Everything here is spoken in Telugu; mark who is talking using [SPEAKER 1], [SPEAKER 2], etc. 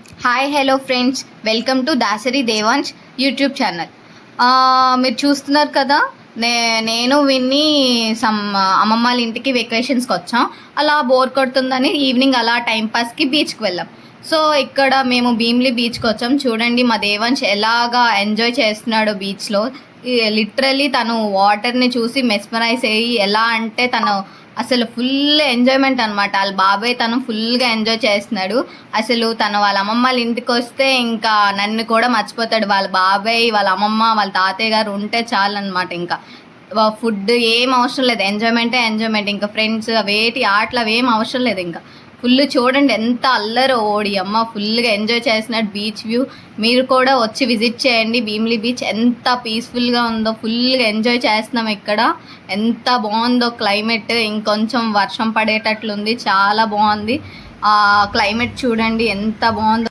[SPEAKER 1] Hi hello friends, welcome to Dasari Devansh YouTube channel. మీరు చూస్తున్నారు కదా, నేను విన్ని అమ్మమ్మ వాళ్ళ ఇంటికి వెకేషన్స్కి వచ్చాం. అలా బోర్ కొడుతుందని ఈవినింగ్ అలా టైంపాస్కి బీచ్కి వెళ్ళాం. సో ఇక్కడ మేము భీమిలి బీచ్కి వచ్చాం. చూడండి మా దేవాంశ్ ఎలాగా ఎంజాయ్ చేస్తున్నాడు బీచ్లో. లిటరల్లీ తను వాటర్ని చూసి మెస్మరైజ్ అయ్యి ఎలా అంటే తను అసలు ఫుల్ ఎంజాయ్మెంట్ అనమాట. వాళ్ళ బాబాయ్ తను ఫుల్గా ఎంజాయ్ చేస్తున్నాడు. అసలు తను వాళ్ళ అమ్మమ్మ వాళ్ళ ఇంటికి వస్తే ఇంకా నన్ను కూడా మర్చిపోతాడు. వాళ్ళ బాబాయ్, వాళ్ళ అమ్మమ్మ, వాళ్ళ తాతయ్య గారు ఉంటే చాలు అనమాట. ఇంకా ఫుడ్ ఏం అవసరం లేదు, ఎంజాయ్మెంట్. ఇంకా ఫ్రెండ్స్ వేటి ఆటలు అవేం అవసరం లేదు. ఇంకా ఫుల్ చూడండి ఎంత అల్లరో, ఓడి అమ్మ ఫుల్గా ఎంజాయ్ చేస్తున్నాడు బీచ్ వ్యూ. మీరు కూడా వచ్చి విజిట్ చేయండి. భీమిలి బీచ్ ఎంత పీస్ఫుల్గా ఉందో, ఫుల్గా ఎంజాయ్ చేస్తున్నాం ఇక్కడ. ఎంత బాగుందో క్లైమేట్, ఇంకొంచెం వర్షం పడేటట్లుంది, చాలా బాగుంది. క్లైమేట్ చూడండి ఎంత బాగుందో.